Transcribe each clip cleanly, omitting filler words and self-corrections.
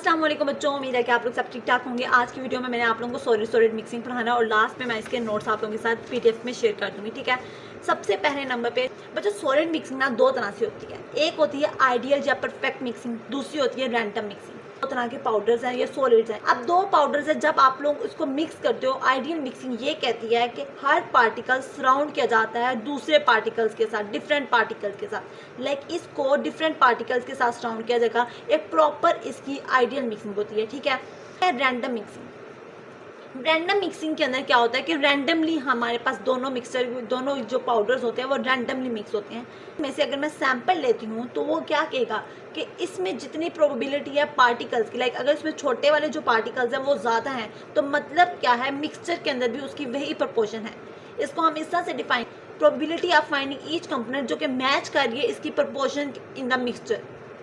अस्सलाम वालेकुम बच्चों, उम्मीद है कि आप लोग सब ठीक ठाक होंगे। आज की वीडियो में मैंने आप लोगों को सॉलिड मिक्सिंग पढ़ाना है और लास्ट में मैं इसके नोट्स आप लोगों के साथ पीडीएफ में शेयर कर दूंगी। ठीक है, सबसे पहले नंबर पे बच्चों सॉलिड मिक्सिंग ना दो तरह से होती है। एक होती है आइडियल या परफेक्ट मिक्सिंग, दूसरी होती है रैंडम मिक्सिंग। दो तरह के पाउडर्स हैं, ये सॉलिड्स हैं। अब दो पाउडर्स हैं, जब आप लोग इसको मिक्स करते हो, आइडियल मिक्सिंग ये कहती है कि हर पार्टिकल सराउंड किया जाता है दूसरे पार्टिकल्स के साथ, डिफरेंट पार्टिकल्स के साथ। लाइक इसको डिफरेंट पार्टिकल्स के साथ सराउंड किया जाएगा, एक प्रॉपर इसकी आइडियल मिक्सिंग होती है। ठीक है, रैंडम मिक्सिंग। रैंडम मिक्सिंग के अंदर क्या होता है कि रैंडमली हमारे पास दोनों जो पाउडर्स होते हैं वो रैंडमली मिक्स होते हैं। में से अगर मैं सैंपल लेती हूँ तो वो क्या कहेगा कि इसमें जितनी प्रोबेबिलिटी है पार्टिकल्स की, लाइक अगर इसमें छोटे वाले जो पार्टिकल्स हैं वो ज़्यादा हैं, तो मतलब क्या है, मिक्सचर के अंदर भी उसकी वही प्रपोर्शन है। इसको हम इस तरह से define, probability of finding each component जो कि मैच कर रही है इसकी प्रपोर्शन इन द मिक्सचर।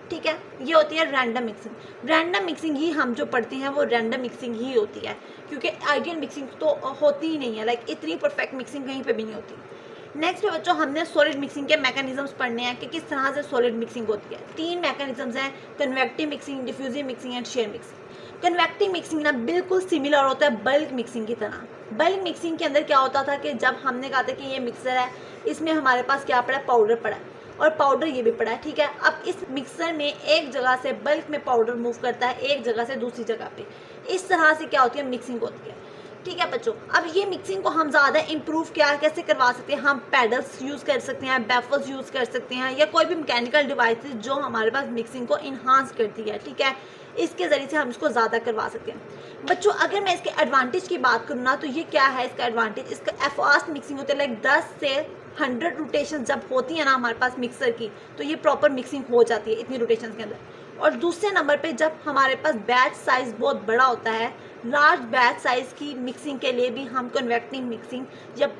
ठीक है, ये होती है रैंडम मिक्सिंग। रैंडम मिक्सिंग ही हम जो पढ़ते हैं वो रैंडम मिक्सिंग ही होती है, क्योंकि आइडियल मिक्सिंग तो होती ही नहीं है। लाइक इतनी परफेक्ट मिक्सिंग कहीं पे भी नहीं होती। नेक्स्ट पे बच्चों हमने सॉलिड मिक्सिंग के मैकेनिज्म्स पढ़ने हैं कि किस तरह से सॉलिड मिक्सिंग होती है। तीन मैकेनिज्म्स हैं, convective mixing, diffusive mixing and share mixing. Convective mixing ना बिल्कुल सिमिलर होता है बल्क मिक्सिंग की तरह। बल्क मिक्सिंग के अंदर क्या होता था कि जब हमने कहा था कि ये मिक्सर है, इसमें हमारे पास क्या पड़ा है, पाउडर पड़ा है और पाउडर ये भी पड़ा है। ठीक है, अब इस मिक्सर में एक जगह से बल्क में पाउडर मूव करता है एक जगह से दूसरी जगह पे। इस तरह से क्या होती है, मिक्सिंग होती है। ठीक है बच्चों, अब ये मिक्सिंग को हम ज़्यादा इम्प्रूव कैसे करवा सकते हैं, हम पैडल्स यूज़ कर सकते हैं, बैफल्स यूज़ कर सकते हैं, या कोई भी मैकेनिकल डिवाइसेस जो हमारे पास मिक्सिंग को इन्हांस करती है। ठीक है, इसके ज़रिए से हम इसको ज़्यादा करवा सकते हैं। बच्चों अगर मैं इसके एडवांटेज की बात करूँ ना, तो ये क्या है इसका एडवांटेज, इसका फास्ट मिक्सिंग होती है। लाइक 10 से 100 रोटेशन जब होती है ना हमारे पास मिक्सर की, तो ये प्रॉपर मिक्सिंग हो जाती है इतनी रोटेशन के अंदर। और दूसरे नंबर पे जब हमारे पास बैच साइज बहुत बड़ा होता है, लार्ज बैच साइज की मिक्सिंग के लिए भी हम कन्वेक्टिव मिक्सिंग जब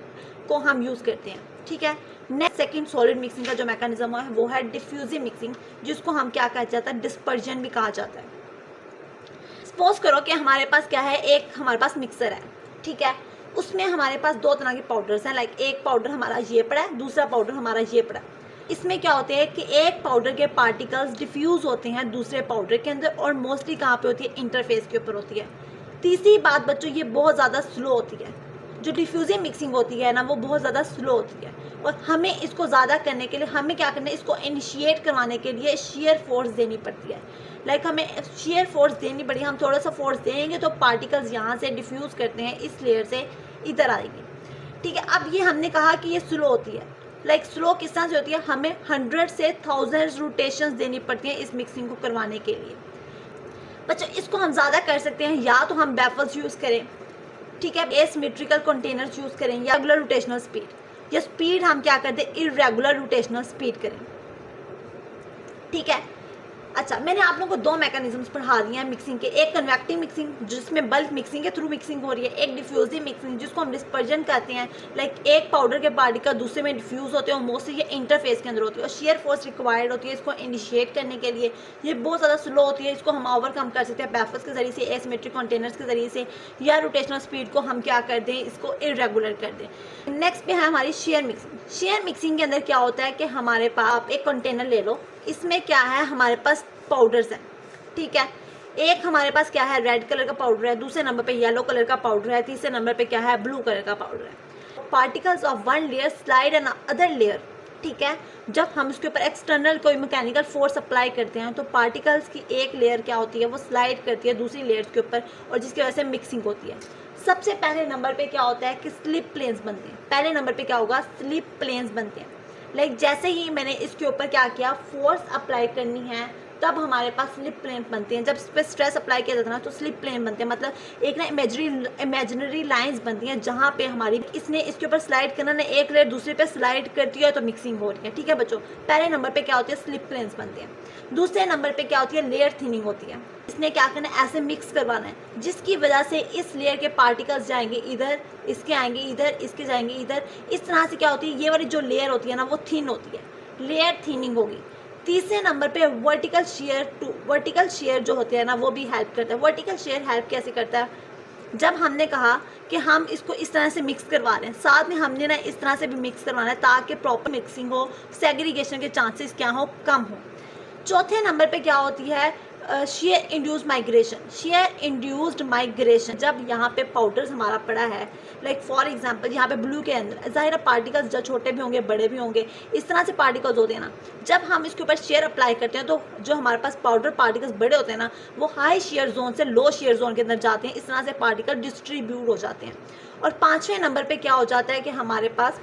को हम यूज़ करते हैं। ठीक है, नेक्स्ट सेकंड सॉलिड मिक्सिंग का जो मैकेनिज्म है वो है डिफ्यूजिव मिक्सिंग, जिसको हम क्या कहा जाता है, डिस्पर्जन भी कहा जाता है। सपोज करो कि हमारे पास क्या है, एक हमारे पास मिक्सर है। ठीक है, उसमें हमारे पास दो तरह के पाउडर्स हैं। लाइक एक पाउडर हमारा ये पड़ा है, दूसरा पाउडर हमारा ये पड़ा है। इसमें क्या होते हैं कि एक पाउडर के पार्टिकल्स डिफ्यूज होते हैं दूसरे पाउडर के अंदर, और मोस्टली कहाँ पे होती है, इंटरफेस के ऊपर होती है। तीसरी बात बच्चों, ये बहुत ज़्यादा स्लो होती है। जो डिफ्यूजिव मिक्सिंग होती है ना, वो बहुत ज़्यादा स्लो होती है, और हमें इसको ज़्यादा करने के लिए हमें क्या करना है, इसको इनिशिएट करवाने के लिए शेयर फोर्स देनी पड़ती है। लाइक हमें शेयर फोर्स देनी पड़ेगी। हम थोड़ा सा फोर्स देंगे तो पार्टिकल्स यहाँ से डिफ्यूज़ करते हैं इस लेयर से इधर आएगी। ठीक है, अब ये हमने कहा कि ये स्लो होती है। लाइक स्लो किस तरह से होती है, हमें 100 से 1000 रोटेशंस देनी पड़ती हैं इस मिक्सिंग को करवाने के लिए। बच्चों इसको हम ज़्यादा कर सकते हैं, या तो हम बैफल्स यूज़ करें, ठीक है, एसिमेट्रिकल कंटेनर्स यूज़ करें, या रेगुलर रोटेशनल स्पीड, या स्पीड हम क्या करते हैं, इरेगुलर रोटेशनल स्पीड करें। ठीक है, अच्छा मैंने आप लोगों को दो मैकेनिज्म्स पढ़ा दिए हैं मिक्सिंग के। एक कन्वेक्टिव मिक्सिंग जिसमें बल्क मिक्सिंग के थ्रू मिक्सिंग हो रही है, एक डिफ्यूजिव मिक्सिंग जिसको हम डिस्पर्जन कहते हैं। लाइक एक पाउडर के पार्टिकल दूसरे में डिफ्यूज होते हैं, और मोस्टली ये इंटरफेस के अंदर होती है, और शेयर फोर्स रिक्वायर्ड होती है इसको इनिशिएट करने के लिए। ये बहुत ज़्यादा स्लो होती है, इसको हम ओवरकम कर सकते हैं बैफल्स के जरिए से, एसिमेट्रिक कंटेनर्स के जरिए से, या रोटेशनल स्पीड को हम क्या कर दें, इसको इरेगुलर कर दें। नेक्स्ट पे है हमारी शेयर मिक्सिंग। शेयर मिक्सिंग के अंदर क्या होता है कि हमारे पास, आप एक कंटेनर ले लो, इसमें क्या है, हमारे पास पाउडर्स हैं। ठीक है, एक हमारे पास क्या है, रेड कलर का पाउडर है, दूसरे नंबर पे येलो कलर का पाउडर है, तीसरे नंबर पे क्या है, ब्लू कलर का पाउडर है। Particles of one layer slide another layer. ठीक है, जब हम उसके ऊपर एक्सटर्नल कोई मैकेनिकल फोर्स अप्लाई करते हैं तो पार्टिकल्स की एक लेयर क्या होती है, वो स्लाइड करती है दूसरी लेयर्स के ऊपर, और जिसकी वजह से मिक्सिंग होती है। सबसे पहले नंबर पे क्या होता है कि स्लिप प्लेन्स बनते हैं। पहले नंबर पे क्या होगा, स्लिप प्लेन्स बनते हैं। लाइक जैसे ही मैंने इसके ऊपर क्या किया, फोर्स अप्लाई करनी है, तब हमारे पास स्लिप प्लेन बनते हैं। जब इस पर स्ट्रेस अप्लाई किया जाता है ना, तो स्लिप प्लेन बनते हैं। मतलब एक ना इमेजिनरी लाइंस बनती हैं जहाँ पे हमारी इसने इसके ऊपर स्लाइड करना ना, एक लेयर दूसरे पे स्लाइड करती है तो मिक्सिंग हो रही है। ठीक है बच्चों, पहले नंबर पे क्या होती है, स्लिप प्लेन्स बनते हैं। दूसरे नंबर पे क्या होती है, लेयर थिनिंग होती है। इसने क्या करना है, ऐसे मिक्स करवाना है जिसकी वजह से इस लेयर के पार्टिकल्स जाएंगे इधर, इसके आएंगे इधर, इसके जाएंगे इधर। इस तरह से क्या होती है, ये वाली जो लेयर होती है ना, वो थिन होती है, लेयर थिनिंग होगी। तीसरे नंबर पे वर्टिकल शेयर जो होते हैं ना, वो भी हेल्प करता है। वर्टिकल शेयर हेल्प कैसे करता है, जब हमने कहा कि हम इसको इस तरह से मिक्स करवा रहे हैं, साथ में हमने ना इस तरह से भी मिक्स करवाना है ताकि प्रॉपर मिक्सिंग हो, सेग्रीगेशन के चांसेस क्या हो, कम हो। चौथे नंबर पे क्या होती है, शेयर इंड्यूस्ड माइग्रेशन, जब यहाँ पे पाउडर्स हमारा पड़ा है, लाइक फॉर एग्जांपल यहाँ पे ब्लू के अंदर ज़ाहिर पार्टिकल्स जो छोटे भी होंगे बड़े भी होंगे, इस तरह से पार्टिकल्स होते हैं ना, जब हम इसके ऊपर शेयर अप्लाई करते हैं तो जो हमारे पास पाउडर पार्टिकल्स बड़े होते हैं ना, वो हाई शेयर जोन से लो शेयर जोन के अंदर जाते हैं, इस तरह से पार्टिकल डिस्ट्रीब्यूट हो जाते हैं। और 5वें नंबर पे क्या हो जाता है कि हमारे पास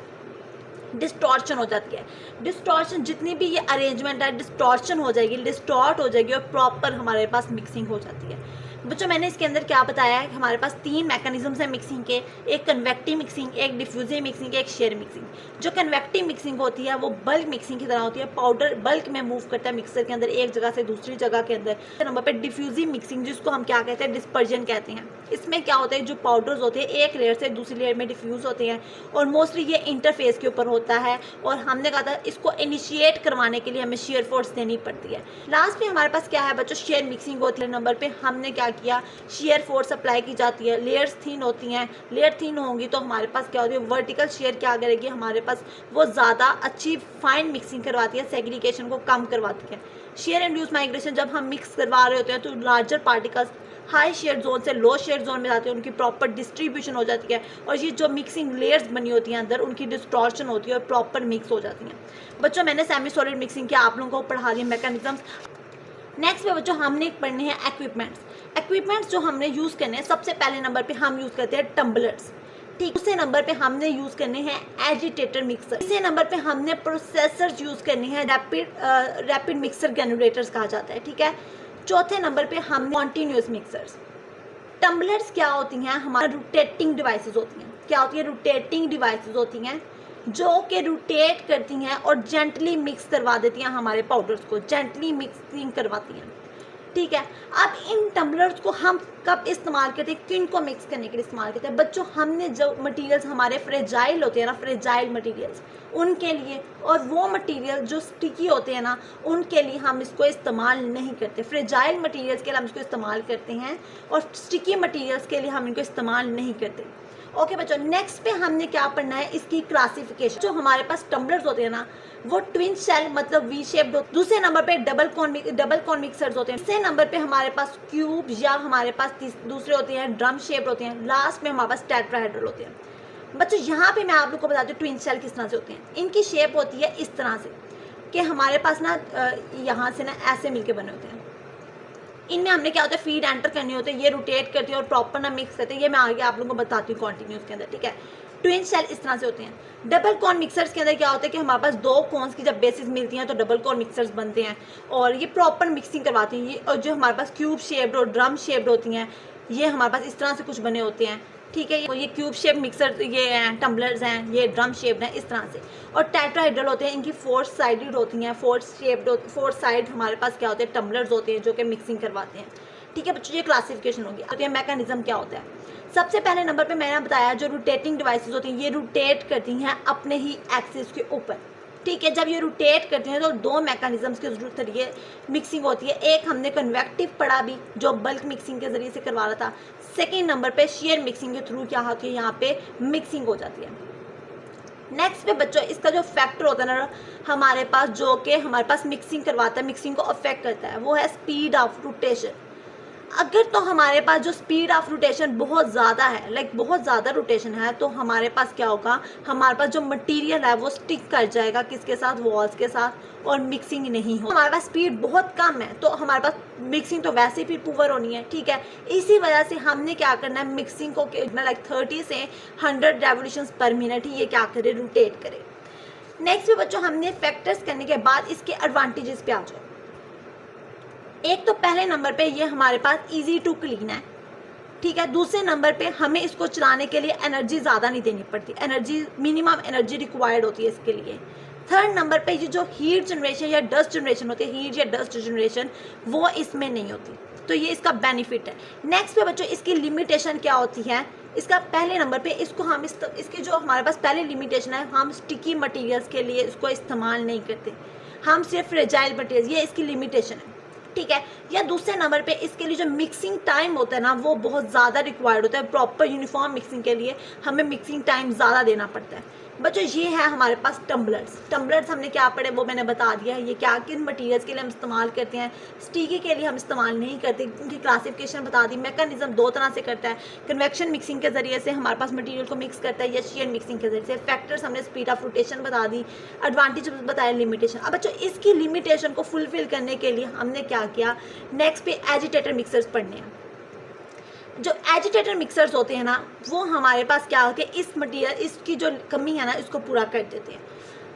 डिस्टॉर्शन हो जाती है। डिस्टॉर्शन, जितनी भी ये अरेंजमेंट है डिस्टॉर्शन हो जाएगी, डिस्टॉर्ट हो जाएगी और प्रॉपर हमारे पास मिक्सिंग हो जाती है। बच्चों मैंने इसके अंदर क्या बताया है, हमारे पास 3 मैकेनिज्म्स हैं मिक्सिंग के, एक कन्वेक्टिव मिक्सिंग, एक डिफ्यूजिव मिक्सिंग, एक शेयर मिक्सिंग। जो कन्वेक्टिव मिक्सिंग होती है वो बल्क मिक्सिंग की तरह होती है, पाउडर बल्क में मूव करता है मिक्सर के अंदर एक जगह से दूसरी जगह के अंदर। नंबर पे डिफ्यूजिव मिक्सिंग, जिसको हम क्या कहते हैं, डिस्पर्जन कहते हैं। इसमें क्या होता है, जो पाउडर्स होते हैं एक लेयर से दूसरी लेयर में डिफ्यूज होते हैं और मोस्टली ये इंटरफेस के ऊपर होता है, और हमने कहा था इसको इनिशिएट करवाने के लिए हमें शेयर फोर्स देनी पड़ती है। लास्ट में हमारे पास क्या है बच्चों, शेयर मिक्सिंग होती है। नंबर पे हमने क्या किया, शेयर फोर्स अप्लाई की जाती है, लेयर्स थिन होती हैं, लेयर थिन होंगी तो हमारे पास क्या होती है, वर्टिकल शेयर क्या करेगी हमारे पास, वो ज़्यादा अच्छी फाइन मिक्सिंग करवाती है, सेग्रीगेशन को कम करवाती है। शेयर इंड्यूस माइग्रेशन, जब हम मिक्स करवा रहे होते हैं तो larger particles high shear zone से लो शेयर जोन में जाते हैं, उनकी प्रॉपर डिस्ट्रीब्यूशन हो जाती है और ये जो मिक्सिंग लेयर्स बनी होती हैं अंदर, उनकी डिस्टॉर्शन होती है और प्रॉपर मिक्स हो जाती हैं। बच्चों मैंने सेमी सॉलिड मिक्सिंग के आप लोगों को पढ़ा दिए मैकेनिज्म्स। नेक्स्ट पे बच्चों हमने पढ़ने हैं इक्विपमेंट्स जो हमने यूज़ करने हैं। सबसे पहले नंबर पे हम यूज़ करते हैं टम्बलर्स, ठीक। दूसरे नंबर पे हमने यूज़ करने हैं एजिटेटर मिक्सर। तीसरे नंबर पे हमने प्रोसेसर्स यूज़ करने हैं, रैपिड मिक्सर ग्रेनुलेटर्स कहा जाता है, ठीक है। चौथे नंबर पे हमने कॉन्टीन्यूस मिक्सर्स। टम्बलर्स क्या होती हैं, हमारे रोटेटिंग डिवाइसेस होती हैं। क्या होती है, रोटेटिंग डिवाइसेस होती हैं जो कि रोटेट करती हैं और जेंटली मिक्स करवा देती हैं, हमारे पाउडर्स को जेंटली मिक्सिंग करवाती हैं, ठीक है। अब इन टम्बलर्स को हम कब इस्तेमाल करते हैं, किन को मिक्स करने के लिए इस्तेमाल करते हैं बच्चों, हमने जो मटेरियल्स हमारे फ्रेजाइल होते हैं ना, फ्रेजाइल मटेरियल्स, उनके लिए, और वो मटेरियल जो स्टिकी होते हैं ना, उनके लिए हम इसको इस्तेमाल नहीं करते। फ्रेजाइल मटेरियल्स के लिए हम इसको इस्तेमाल करते हैं और स्टिकी मटेरियल्स के लिए हम इनको इस्तेमाल नहीं करते। ओके बच्चों, नेक्स्ट पे हमने क्या पढ़ना है, इसकी क्लासिफिकेशन। जो हमारे पास टम्बलर्स होते हैं ना, वो ट्विन शेल मतलब वी शेप्ड होते हैं। दूसरे नंबर पे डबल कॉन मिक्सर्स होते हैं। तीसरे नंबर पे हमारे पास क्यूब या हमारे पास दूसरे होते हैं ड्रम शेप्ड होते हैं। लास्ट में हमारे पास टेट्राहेड्रल होते हैं। बच्चों यहाँ पे मैं आप लोग को बताती हूँ ट्विन शेल किस तरह से होते हैं। इनकी शेप होती है इस तरह से कि हमारे पास ना यहाँ से ना ऐसे मिलके बने होते हैं। इनमें हमने क्या होता है, फीड एंटर करनी होती है, ये रोटेट करती है और प्रॉपर ना मिक्स करते हैं। ये मैं आगे आप लोगों को बताती हूँ कॉन्टिन्यूस के अंदर, ठीक है। ट्विन शेल इस तरह से होते हैं। डबल कॉर्न मिक्सर्स के अंदर क्या होता है कि हमारे पास 2 कॉर्न्स की जब बेसिस मिलती हैं तो डबल कॉर्न मिक्सर्स बनते हैं और ये प्रॉपर मिक्सिंग करवाती हैं। ये और जो हमारे पास क्यूब शेप्ड और ड्रम शेप्ड होती हैं, ये हमारे पास इस तरह से कुछ बने होते हैं, ठीक है। ये क्यूब शेप मिक्सर ये हैं, टम्बलर्स हैं, ये ड्रम शेप्ड हैं इस तरह से। और टेट्राहेड्रल होते हैं, इनकी 4 साइडेड होती हैं, 4 साइड हमारे पास क्या होते हैं, टम्बलर्स होते हैं जो कि मिक्सिंग करवाते हैं, ठीक है बच्चों। ये क्लासिफिकेशन होगी। तो ये मैकेनिज्म क्या होता है, सबसे पहले नंबर पे मैंने बताया जो रोटेटिंग डिवाइसेस होती हैं, ये रोटेट करती हैं अपने ही एक्सिस के ऊपर, ठीक है। जब ये रोटेट करती हैं तो 2 मैकेनिज्म्स के जरिए मिक्सिंग होती है। एक हमने कन्वेक्टिव पढ़ा भी, जो बल्क मिक्सिंग के जरिए से करवा रहा था। सेकेंड नंबर पे शेयर मिक्सिंग के थ्रू क्या होती है, यहाँ पे मिक्सिंग हो जाती है। नेक्स्ट पे बच्चों इसका जो फैक्टर होता है ना हमारे पास, जो कि हमारे पास मिक्सिंग करवाता है, मिक्सिंग को अफेक्ट करता है, वो है स्पीड ऑफ रोटेशन। अगर तो हमारे पास जो स्पीड ऑफ रोटेशन बहुत ज़्यादा है, लाइक बहुत ज़्यादा रोटेशन है, तो हमारे पास क्या होगा, हमारे पास जो मटेरियल है वो स्टिक कर जाएगा किसके साथ, वॉल्स के साथ, और मिक्सिंग नहीं हो। हमारे पास स्पीड बहुत कम है तो हमारे पास मिक्सिंग तो वैसे भी पुअर होनी है, ठीक है। इसी वजह से हमने क्या करना है, मिक्सिंग को लाइक 30 से 100 रेवोल्यूशंस पर मिनट ही ये क्या करे, रोटेट करे। नेक्स्ट पे बच्चों हमने फैक्टर्स करने के बाद इसके एडवांटेजेस पे आ जाओ। एक तो पहले नंबर पे ये हमारे पास इजी टू क्लीन है, ठीक है। दूसरे नंबर पे हमें इसको चलाने के लिए एनर्जी ज़्यादा नहीं देनी पड़ती, एनर्जी मिनिमम एनर्जी रिक्वायर्ड होती है इसके लिए। थर्ड नंबर पे ये जो हीट जनरेशन या डस्ट जनरेशन होती है, हीट या डस्ट जनरेशन, वो इसमें नहीं होती, तो ये इसका बेनिफिट है। नेक्स्ट पे बच्चों इसकी लिमिटेशन क्या होती है, इसका पहले नंबर पे इसको हम इसकी जो हमारे पास पहले लिमिटेशन है, हम स्टिकी मटेरियल्स के लिए इसको इस्तेमाल नहीं करते, हम सिर्फ फ्रेजाइल मटेरियल, ये इसकी लिमिटेशन है, ठीक है। या दूसरे नंबर पे इसके लिए जो मिक्सिंग टाइम होता है ना, वो बहुत ज़्यादा रिक्वायर्ड होता है। प्रॉपर यूनिफॉर्म मिक्सिंग के लिए हमें मिक्सिंग टाइम ज़्यादा देना पड़ता है। बच्चों ये है हमारे पास टम्बलर्स हमने क्या पढ़े वो मैंने बता दिया है। ये क्या किन मटेरियल्स के लिए हम इस्तेमाल करते हैं, स्टिकी के लिए हम इस्तेमाल नहीं करते, उनकी क्लासिफिकेशन बता दी। मैकेनिज्म दो तरह से करता है, कन्वेक्शन मिक्सिंग के ज़रिए से हमारे पास मटीरियल को मिक्स करता है या शेयर मिक्सिंग के ज़रिए से। फैक्टर्स हमने स्पीड ऑफ रोटेशन बता दी, एडवांटेज बताया, लिमिटेशन। अब बच्चों इसकी लिमिटेशन को फुलफिल करने के लिए हमने क्या किया, नेक्स्ट पे एजिटेटर मिक्सर्स पढ़ने हैं। जो एजिटेटर मिक्सर्स होते हैं ना वो हमारे पास क्या होते हैं, इस मटेरियल इसकी जो कमी है ना इसको पूरा कर देते हैं।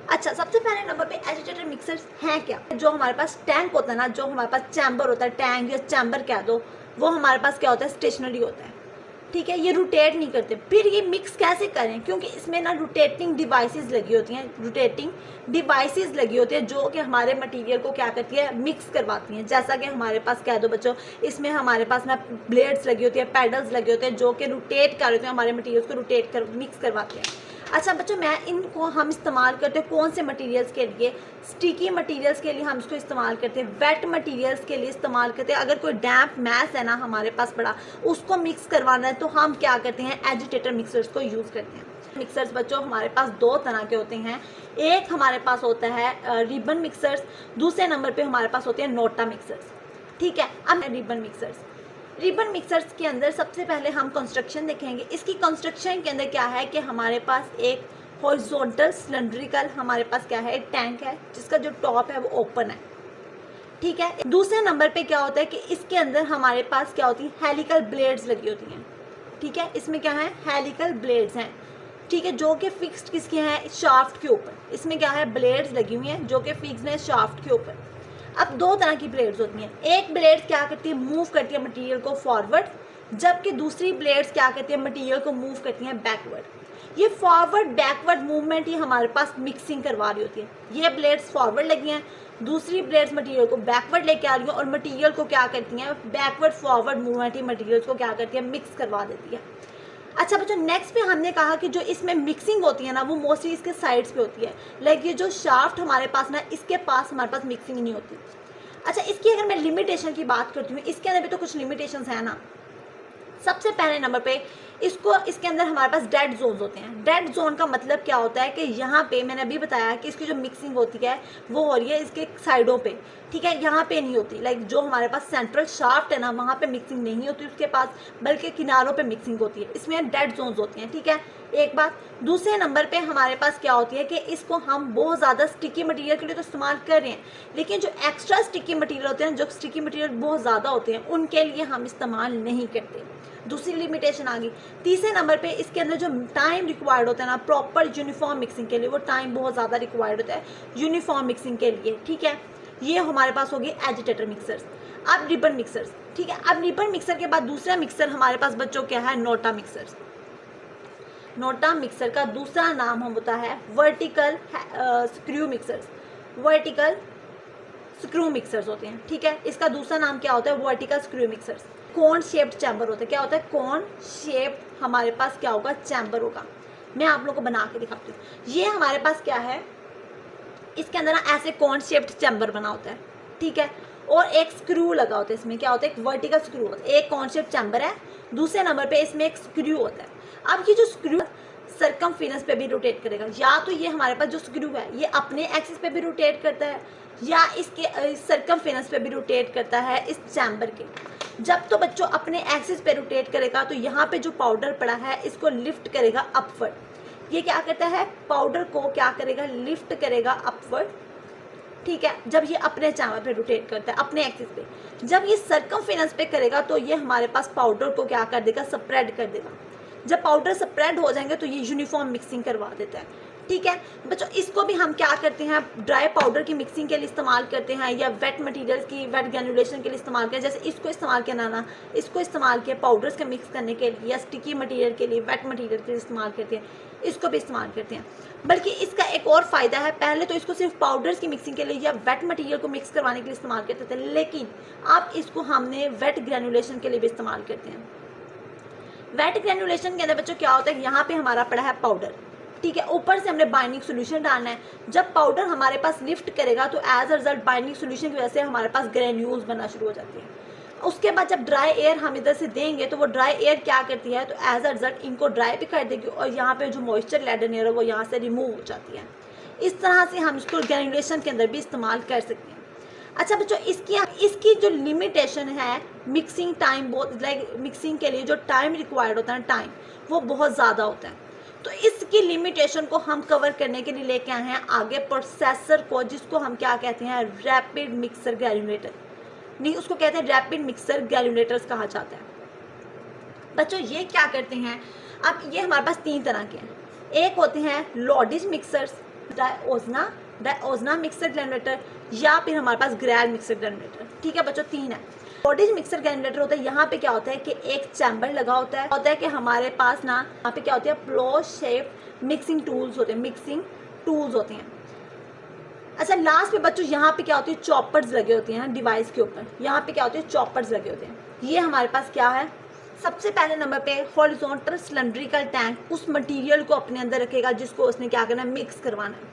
अच्छा, सबसे पहले नंबर पे एजिटेटर मिक्सर्स हैं क्या। जो हमारे पास टैंक होता है ना, जो हमारे पास चैम्बर होता है, टैंक या चैम्बर कह दो, वो हमारे पास क्या होता है, स्टेशनरी होता है, ठीक है, ये रोटेट नहीं करते। फिर ये मिक्स कैसे करें, क्योंकि इसमें ना रोटेटिंग डिवाइसेस लगी होती हैं, जो कि हमारे मटेरियल को क्या करती है, मिक्स करवाती हैं। जैसा कि हमारे पास कह दो बच्चों, इसमें हमारे पास ना ब्लेड्स लगी होती है, पैडल्स लगे होते हैं, जो कि रोटेट कर होते हैं, हमारे मटेरियल्स को मिक्स करवाते हैं। अच्छा बच्चों, मैं इनको हम इस्तेमाल करते हैं कौन से मटेरियल्स के लिए, स्टिकी मटेरियल्स के लिए हम इसको इस्तेमाल करते हैं, वेट मटेरियल्स के लिए इस्तेमाल करते हैं। अगर कोई डैम्प मैस है ना हमारे पास पड़ा, उसको मिक्स करवाना है तो हम क्या करते हैं, एजिटेटर मिक्सर्स को यूज़ करते हैं। मिक्सर्स बच्चों हमारे पास दो तरह के होते हैं। एक हमारे पास होता है रिबन मिक्सर्स, दूसरे नंबर पर हमारे पास होते हैं नोटा मिक्सर्स, ठीक है। अब रिबन मिक्सर्स के अंदर सबसे पहले हम कंस्ट्रक्शन देखेंगे। इसकी कंस्ट्रक्शन के अंदर क्या है कि हमारे पास एक हॉरिजॉन्टल सिलेंड्रिकल हमारे पास क्या है, एक टैंक है जिसका जो टॉप है वो ओपन है, ठीक है। दूसरे नंबर पे क्या होता है कि इसके अंदर हमारे पास क्या होती है, हेलिकल ब्लेड्स लगी होती हैं, ठीक है। इसमें क्या है, हेलिकल ब्लेड्स हैं, ठीक है, जो कि फिक्स्ड किसके हैं, शाफ्ट के ऊपर। इसमें क्या है, ब्लेड्स लगी हुई हैं जो कि फिक्स्ड है शाफ्ट के ऊपर। अब दो तरह की ब्लेड्स होती हैं, एक ब्लेड क्या करती है, मूव करती है मटेरियल को फॉरवर्ड, जबकि दूसरी ब्लेड्स क्या करती है, मटेरियल को मूव करती हैं बैकवर्ड। ये फॉरवर्ड बैकवर्ड मूवमेंट ही हमारे पास मिक्सिंग करवा रही होती है। ये ब्लेड्स फॉरवर्ड लगी हैं, दूसरी ब्लेड्स मटेरियल को बैकवर्ड लेके आ रही हैं और मटेरियल को क्या करती हैं, बैकवर्ड फॉरवर्ड मूवमेंट ही मटेरियल्स को क्या करती है, मिक्स करवा देती है। अच्छा बच्चों, नेक्स्ट पे हमने कहा कि जो इसमें मिक्सिंग होती है ना वो मोस्टली इसके साइड्स पे होती है। लाइक ये जो शाफ्ट हमारे पास ना, इसके पास हमारे पास मिक्सिंग नहीं होती। अच्छा, इसकी अगर मैं लिमिटेशन की बात करती हूँ, इसके अंदर भी तो कुछ लिमिटेशंस है ना। सबसे पहले नंबर पे इसके अंदर हमारे पास डेड जोन्स होते हैं। डेड जोन का मतलब क्या होता है कि यहाँ पे मैंने अभी बताया कि इसकी जो मिक्सिंग होती है वो हो रही है इसके साइडों पे, ठीक है, यहाँ पे नहीं होती। लाइक जो हमारे पास सेंट्रल शाफ्ट है ना वहाँ पे मिक्सिंग नहीं होती उसके पास, बल्कि किनारों पे मिक्सिंग होती है। इसमें डेड जोन्स होती हैं, ठीक है, एक बात। दूसरे नंबर पे हमारे पास क्या होती है कि इसको हम बहुत ज़्यादा स्टिकी मटेरियल के लिए तो इस्तेमाल कर रहे हैं, लेकिन जो एक्स्ट्रा स्टिकी मटेरियल होते हैं, जो स्टिकी मटेरियल बहुत ज़्यादा होते हैं, उनके लिए हम इस्तेमाल नहीं करते। दूसरी लिमिटेशन आ गई। तीसरे नंबर पे इसके अंदर जो टाइम रिक्वायर्ड होता है ना प्रॉपर यूनिफॉर्म मिक्सिंग के लिए, वो टाइम बहुत ज़्यादा रिक्वायर्ड होता है यूनिफॉर्म मिक्सिंग के लिए, ठीक है। ये हमारे पास होगी एजिटेटर मिक्सर्स। अब रिबन मिक्सर्स, ठीक है। अब रिबन मिक्सर के बाद दूसरा मिक्सर हमारे पास बच्चों क्या है, नोटा मिक्सर्स। नोटा मिक्सर का दूसरा नाम हम होता है vertical screw mixers. Vertical screw mixers होते हैं, ठीक है। इसका दूसरा नाम क्या होता है, vertical screw mixers. Cone shaped chamber होता है, क्या होता है, कॉन शेप्ड हमारे पास क्या होगा, चैम्बर होगा। मैं आप लोगों को बना के दिखाती हूँ। ये हमारे पास क्या है, इसके अंदर ना ऐसे कॉन शेप्ड चैम्बर बना होता है, ठीक है, और एक स्क्रू लगा होता है। इसमें क्या होता है, एक वर्टिकल स्क्रू होता है, एक कॉन शेप्ड चैम्बर है, दूसरे नंबर पे इसमें एक स्क्रू होता है। अब ये जो स्क्रू सरकमफेरेंस पे भी रोटेट करेगा, या तो ये हमारे पास जो स्क्रू है ये अपने एक्सिस पे भी रोटेट करता है या इसके सरकमफेरेंस पे भी रोटेट करता है इस चैम्बर के। जब तो बच्चों अपने एक्सिस पे रोटेट करेगा तो यहाँ पे जो पाउडर पड़ा है इसको लिफ्ट करेगा अपवर्ड। ये क्या करता है, पाउडर को क्या करेगा, लिफ्ट करेगा अपवर्ड, ठीक है, जब ये अपने चैम्बर पे रोटेट करता है अपने एक्सिस पे। जब ये सरकमफेरेंस पे करेगा तो ये हमारे पास पाउडर को क्या कर देगा, स्प्रेड कर देगा। जब पाउडर स्प्रेड हो जाएंगे तो ये यूनिफॉर्म मिक्सिंग करवा देता है, ठीक है बच्चों। इसको भी हम क्या करते हैं, ड्राई पाउडर की मिक्सिंग के लिए इस्तेमाल करते हैं या वेट मटेरियल्स की वेट ग्रेनुलेशन के लिए इस्तेमाल करते हैं। जैसे इसको इस्तेमाल किया ना, इसको इस्तेमाल किया पाउडर्स के मिक्स करने के लिए या स्टिकी मटेरियल के लिए, वेट मटेरियल के लिए इस्तेमाल करते हैं, इसको भी इस्तेमाल करते हैं। बल्कि इसका एक और फ़ायदा है, पहले तो इसको सिर्फ पाउडर्स की मिक्सिंग के लिए या वेट मटेरियल को मिक्स करवाने के लिए इस्तेमाल करते थे, लेकिन अब इसको हमने वेट ग्रेनुलेशन के लिए भी इस्तेमाल करते हैं। वेट ग्रेनुलेशन के अंदर बच्चों क्या होता है, यहाँ पे हमारा पड़ा है पाउडर, ठीक है, ऊपर से हमने बाइंडिंग सोल्यूशन डालना है। जब पाउडर हमारे पास लिफ्ट करेगा तो as a result binding solution की वजह से हमारे पास ग्रेन्यूल्स बनना शुरू हो जाती है उसके बाद जब ड्राई एयर हम इधर से देंगे तो वो ड्राई एयर क्या करती है, तो एज अ रिजल्ट इनको ड्राई भी कर देगी और यहाँ पे जो मॉइस्चर लेडन एयर है वो यहाँ से रिमूव हो जाती है। इस तरह से हम इसको ग्रेनुलेशन के अंदर भी इस्तेमाल कर सकते हैं। अच्छा बच्चों, इसकी जो लिमिटेशन है मिक्सिंग टाइम, बहुत लाइक मिक्सिंग के लिए जो टाइम रिक्वायर्ड होता है टाइम, वो बहुत ज़्यादा होता है। तो इसकी लिमिटेशन को हम कवर करने के लिए लेके आए हैं आगे प्रोसेसर को, जिसको हम क्या कहते हैं, रैपिड मिक्सर ग्रेनुलेटर, नहीं उसको कहते हैं रैपिड मिक्सर ग्रेनुलेटर्स कहा जाता है। बच्चों ये क्या करते हैं, अब ये हमारे पास 3 तरह के हैं। एक होते हैं लॉडिस मिक्सर्स, डायोजना मिक्सर ग्रेनुलेटर, या फिर हमारे पास ग्रैल मिक्सर ग्रेनुलेटर। ठीक है बच्चों, 3 है। लॉडिस मिक्सर ग्रेनुलेटर होता है, यहाँ पे क्या होता है कि एक चैम्बर लगा होता है कि हमारे पास ना यहाँ पे क्या होती है, प्लो शेप मिक्सिंग टूल्स होते हैं। अच्छा लास्ट में बच्चों यहाँ पे क्या होती है, चॉपर्स लगे होते हैं डिवाइस के ऊपर, यहाँ पे क्या होते हैं, चॉपर्स लगे होते हैं। ये हमारे पास क्या है, सबसे पहले नंबर पे हॉरिजॉन्टल सिलेंड्रिकल टैंक उस मटेरियल को अपने अंदर रखेगा जिसको उसने क्या करना है, मिक्स करवाना है।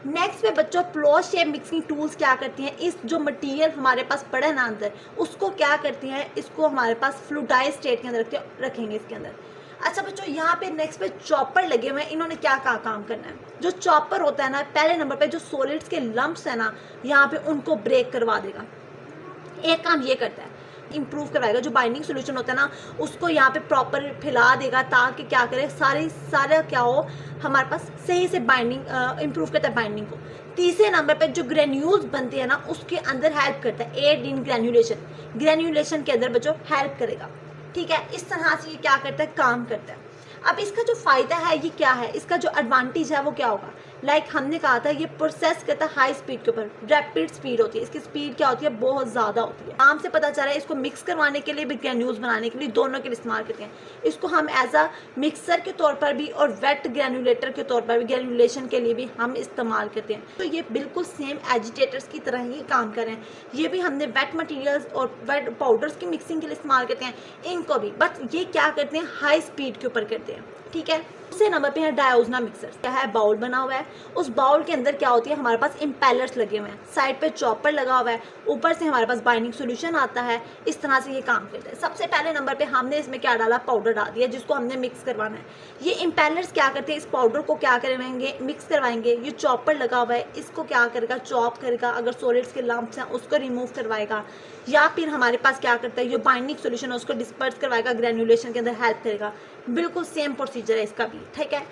नेक्स्ट पे बच्चों प्लो शेप मिक्सिंग टूल्स क्या करती हैं, इस जो मटेरियल हमारे पास पड़ा है ना अंदर, उसको क्या करती हैं, इसको हमारे पास फ्लूइडाइज स्टेट के अंदर रखेंगे इसके अंदर। अच्छा बच्चों यहाँ पे नेक्स्ट पे चॉपर लगे हुए हैं, इन्होंने क्या काम करना है, जो चॉपर होता है ना, पहले नंबर पे जो सॉलिड्स के लम्प्स है ना यहाँ पे उनको ब्रेक करवा देगा। एक काम ये करता है, इम्प्रूव करवाएगा, जो बाइंडिंग सोल्यूशन होता है ना उसको यहाँ पे प्रॉपर फैला देगा ताकि क्या करे, सारा क्या हो हमारे पास सही से बाइंडिंग इम्प्रूव करता है बाइंडिंग को। तीसरे नंबर पे जो ग्रेन्यूल्स बनते हैं ना उसके अंदर हेल्प करता है, एड इन ग्रेन्यूलेशन के अंदर बच्चों हेल्प करेगा। ठीक है, इस तरह से ये क्या करता है, काम करता है। अब इसका जो फ़ायदा है ये क्या है, इसका जो एडवांटेज है वो क्या होगा, लाइक हमने कहा था ये प्रोसेस करता है हाई स्पीड के ऊपर, रैपिड स्पीड होती है, इसकी स्पीड क्या होती है, बहुत ज़्यादा होती है। नाम से पता चल रहा है इसको मिक्स करवाने के लिए भी, ग्रेन्यूल्स बनाने के लिए, दोनों के लिए इस्तेमाल करते हैं। इसको हम एज अ मिक्सर के तौर पर भी और वेट ग्रेनुलेटर के तौर पर भी, ग्रेनुलेशन के लिए भी हम इस्तेमाल करते हैं। तो ये बिल्कुल सेम एजिटेटर्स की तरह ही काम कर रहे हैं। ये भी हमने वेट मटीरियल्स और वेट पाउडर्स की मिक्सिंग के लिए इस्तेमाल करते हैं इनको भी, बट ये क्या करते हैं, हाई स्पीड के ऊपर करते हैं। ठीक है, दूसरे नंबर पे है डायोजना मिक्सर। क्या है, बाउल बना हुआ है, उस बाउल के अंदर क्या होती है, हमारे पास इम्पेलर्स लगे हुए हैं, साइड पे चॉपर लगा हुआ है, ऊपर से हमारे पास बाइंडिंग सॉल्यूशन आता है। इस तरह से ये काम करता है। सबसे पहले नंबर पे हमने इसमें क्या डाला, पाउडर डाल दिया जिसको हमने मिक्स करवाना है। ये इम्पेलर्स क्या करते हैं, इस पाउडर को क्या करवाएंगे, मिक्स करवाएंगे। ये चॉपर लगा हुआ है, इसको क्या करेगा, चॉप करेगा, अगर सॉलिड्स के लम्प्स हैं उसको रिमूव करवाएगा, या फिर हमारे पास क्या करता है, जो बाइंडिंग सॉल्यूशन है उसको डिस्पर्स करवाएगा, ग्रेनुलेशन के अंदर हेल्प करेगा। बिल्कुल सेम प्रोसीजर है इसका भी। ठीक है,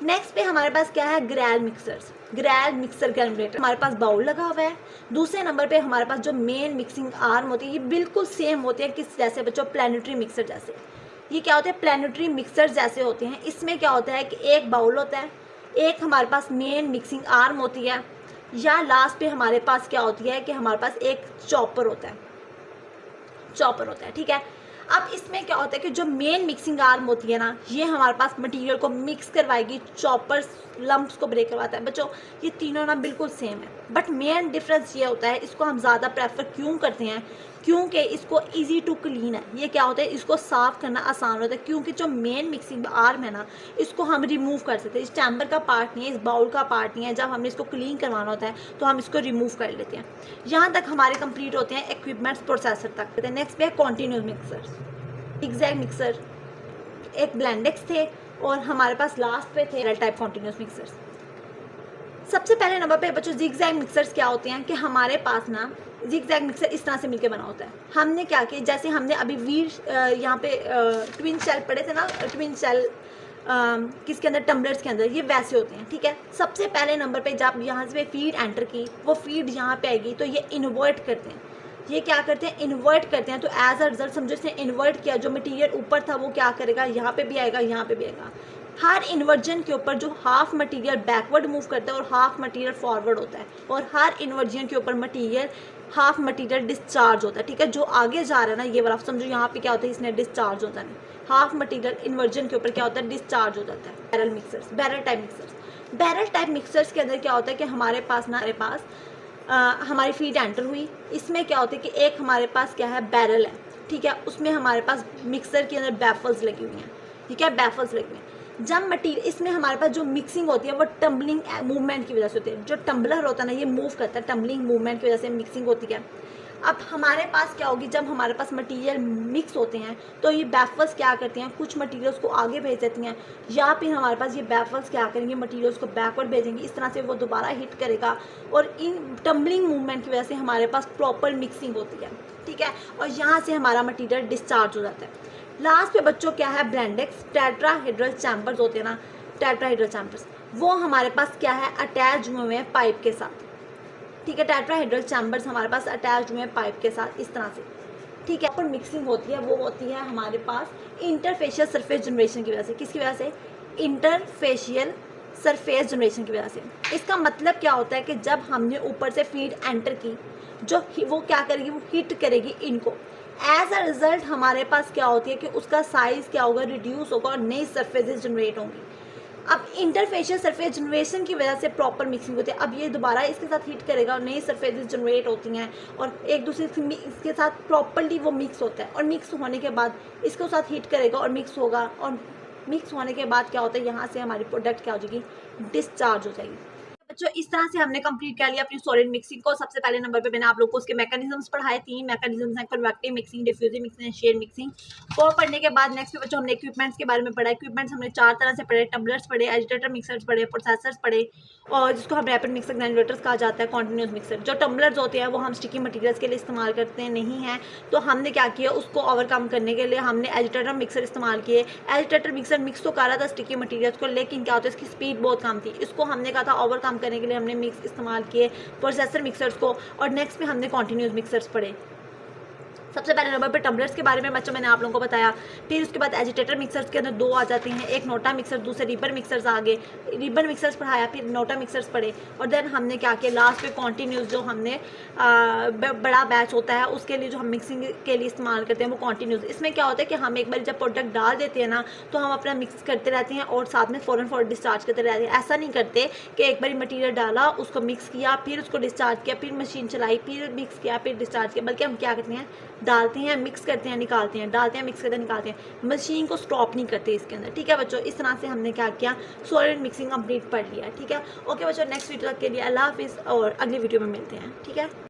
नेक्स्ट पे हमारे पास क्या है, ग्रैल मिक्सर ग्रेनुलेटर। हमारे पास बाउल लगा हुआ है। दूसरे नंबर पे हमारे पास जो मेन मिक्सिंग आर्म होती है, ये बिल्कुल सेम होती है किस जैसे बच्चों, प्लानिटरी मिक्सर जैसे। ये क्या होते हैं, प्लानिटरी मिक्सर जैसे होते हैं। इसमें क्या होता है कि एक बाउल होता है, एक हमारे पास मेन मिक्सिंग आर्म होती है, या लास्ट पे हमारे पास क्या होती है कि हमारे पास एक चॉपर होता है। ठीक है, अब इसमें क्या होता है कि जो मेन मिक्सिंग आर्म होती है ना, ये हमारे पास मटेरियल को मिक्स करवाएगी, चॉपर्स लम्प्स को ब्रेक करवाता है। बच्चों ये तीनों ना बिल्कुल सेम है, बट मेन डिफरेंस ये होता है, इसको हम ज़्यादा प्रेफर क्यों करते हैं, क्योंकि इसको इजी टू क्लीन है। ये क्या होता है, इसको साफ़ करना आसान होता है, क्योंकि जो मेन मिक्सिंग आर्म है ना इसको हम रिमूव कर सकते हैं। इस चैम्बर का पार्ट नहीं है, इस बाउल का पार्ट नहीं है। जब हमने इसको क्लीन करवाना होता है तो हम इसको रिमूव कर लेते हैं। यहाँ तक हमारे कंप्लीट होते हैं इक्विपमेंट्स प्रोसेसर तक। नेक्स्ट पे है कॉन्टीन्यूस मिक्सर, ज़िगज़ैग मिक्सर, एक ब्लेंडेक्स थे, और हमारे पास लास्ट पे थे टाइप कॉन्टीन्यूस मिक्सर्स। सबसे पहले नंबर पे बच्चों ज़िगज़ैग मिक्सर्स क्या होते हैं कि हमारे पास ना ज़िगज़ैग मिक्सर इस तरह से मिलके बना होता है। हमने क्या किया, जैसे हमने अभी यहाँ पे ट्विन शेल पड़े थे ना, ट्विन शेल किसके अंदर, टम्बलर्स के अंदर, ये वैसे होते हैं। ठीक है, सबसे पहले नंबर पे जब यहाँ से फीड एंटर की, वो फीड यहाँ पे आएगी तो ये इन्वर्ट करते हैं। ये क्या करते हैं, इन्वर्ट करते हैं। तो एज अ रिजल्ट समझो इसने इन्वर्ट किया, जो मटेरियल ऊपर था वो क्या करेगा, यहाँ पे भी आएगा, यहाँ पे भी आएगा। हर इन्वर्जन के ऊपर जो हाफ मटेरियल बैकवर्ड मूव करता है और हाफ मटेरियल फॉरवर्ड होता है, और हर इन्वर्जन के ऊपर हाफ मटेरियल डिस्चार्ज होता है। ठीक है, जो आगे जा रहा है ना ये वाला, समझो यहाँ पे क्या होता है, इसने डिस्चार्ज होता है, हाफ मटेरियल इन्वर्जन के ऊपर क्या होता है, डिस्चार्ज हो जाता है। बैरल टाइप मिक्सर्स के अंदर क्या होता है कि हमारे पास हमारी फीड एंटर हुई, इसमें क्या होता है कि एक हमारे पास क्या है, बैरल है। ठीक है, उसमें हमारे पास मिक्सर के अंदर बैफल्स लगी हुई हैं। ठीक है, बैफल्स लगे हुए हैं। जब मटीरियल इसमें हमारे पास जो मिक्सिंग होती है वो टम्बलिंग मूवमेंट की वजह से होती है। जो टम्बलर होता है ना ये मूव करता है, टम्बलिंग मूवमेंट की वजह से मिक्सिंग होती है। अब हमारे पास क्या होगी, जब हमारे पास मटेरियल मिक्स होते हैं तो ये बैफल्स क्या करते हैं, कुछ मटेरियल्स को आगे भेज देती हैं, या फिर हमारे पास ये बैफल्स क्या करेंगे, मटेरियल्स को बैकवर्ड भेजेंगे, इस तरह से वो दोबारा हिट करेगा और इन टम्बलिंग मूवमेंट की वजह से हमारे पास प्रॉपर मिक्सिंग होती है, ठीक है, और यहाँ से हमारा मटीरियल डिस्चार्ज हो जाता है। लास्ट पे बच्चों क्या है, ब्लेंडेक्स टेट्राहेड्रल चैम्बर्स होते हैं ना, टेट्राहेड्रल चैम्बर्स, वो हमारे पास क्या है, अटैच हुए हैं पाइप के साथ, ठीक है, टेट्राहेड्रल चैम्बर्स हमारे पास अटैच हुए हैं पाइप के साथ इस तरह से, ठीक है। पर मिक्सिंग होती है वो होती है हमारे पास इंटरफेशियल सरफेस जनरेशन की वजह से, किसकी वजह से, इंटरफेशियल सरफेस जनरेशन की वजह से। इसका मतलब क्या होता है कि जब हमने ऊपर से फीड एंटर की, जो वो क्या करेगी, वो हिट करेगी इनको, एज अ रिजल्ट हमारे पास क्या होती है कि उसका साइज क्या होगा, रिड्यूस होगा और नई सरफेसेस जनरेट होंगी। अब इंटरफेशियल सरफेस जनरेशन की वजह से प्रॉपर मिक्सिंग होती है। अब ये दोबारा इसके साथ हिट करेगा और नई सरफेसेस जनरेट होती हैं और एक दूसरे से इसके साथ प्रॉपरली वो मिक्स होता है, और मिक्स होने के बाद इसके साथ हिट करेगा और मिक्स होगा, और मिक्स होने के बाद क्या होता है, यहाँ से हमारी प्रोडक्ट क्या हो जाएगी, डिस्चार्ज हो जाएगी। बच्चों इस तरह से हमने कंप्लीट कर लिया अपनी सॉलिड मिक्सिंग को। सबसे पहले नंबर पे मैंने आप लोगों को उसके मैकेनिज्म्स पढ़ाए, 3 मैकेनिज्म्स हैं, convective mixing, diffusive mixing and share mixing. को पढ़ने के बाद नेक्स्ट पे बच्चों हमने इक्विपमेंट्स के बारे में पढ़ा। इक्विपमेंट्स हमने 4 तरह से पढ़े, टम्बलर्स पढ़े, एजिटेटर मिक्सर्स पढ़े, प्रोसेसर्स पढ़े, और जिसको हम रैपिड मिक्सर ग्राइंडर्स कहा जाता है, कॉन्टिन्यूस मिक्सर। जो टम्बलर्स होते हैं वो हम स्टिकी मटीरियल्स के लिए इस्तेमाल करते हैं नहीं हैं, तो हमने क्या किया, उसको ओवरकम करने के लिए हमने एजिटेटर मिक्सर इस्तेमाल किए। एजिटेटर मिक्सर मिक्स तो कर रहा था स्टिकी मटीरियल्स को, लेकिन क्या होता है इसकी स्पीड बहुत कम थी, इसको हमने कहा था ओवरकम करने के लिए हमने मिक्स इस्तेमाल किए प्रोसेसर मिक्सर्स को। और नेक्स्ट में हमने कॉन्टिन्यूस मिक्सर्स पढ़े। सबसे पहले नंबर पे टम्बलर्स के बारे में बच्चों मैंने आप लोगों को बताया। फिर उसके बाद एजिटेटर मिक्सर्स के अंदर 2 आ जाते हैं, एक नोटा मिक्सर, दूसरे रिबन मिक्सर्स आ गए। रिबन मिक्सर्स पढ़ाया, फिर नोटा मिक्सर्स पढ़े, और देन हमने क्या किया, लास्ट पे कॉन्टिन्यूस जो हमने बड़ा बैच होता है उसके लिए जो हम मिक्सिंग के लिए इस्तेमाल करते हैं वो कॉन्टिन्यूस। इसमें क्या होता है कि हम एक बार जब प्रोडक्ट डाल देते हैं ना तो हम अपना मिक्स करते रहते हैं और साथ में फ़ौरन डिस्चार्ज करते रहते हैं। ऐसा नहीं करते कि एक बार मटीरियल डाला, उसको मिक्स किया, फिर उसको डिस्चार्ज किया, फिर मशीन चलाई, फिर मिक्स किया, फिर डिस्चार्ज किया, बल्कि हम क्या करते हैं, डालते हैं, मिक्स करते हैं, निकालते हैं, डालते हैं, मिक्स करते हैं, निकालते हैं, मशीन को स्टॉप नहीं करते इसके अंदर, ठीक है बच्चों। इस तरह से हमने क्या किया, सॉलिड मिक्सिंग कंप्लीट पढ़ लिया, ठीक है। ओके बच्चों, नेक्स्ट वीडियो तक के लिए अल्लाह हाफिज़, और अगली वीडियो में मिलते हैं, ठीक है।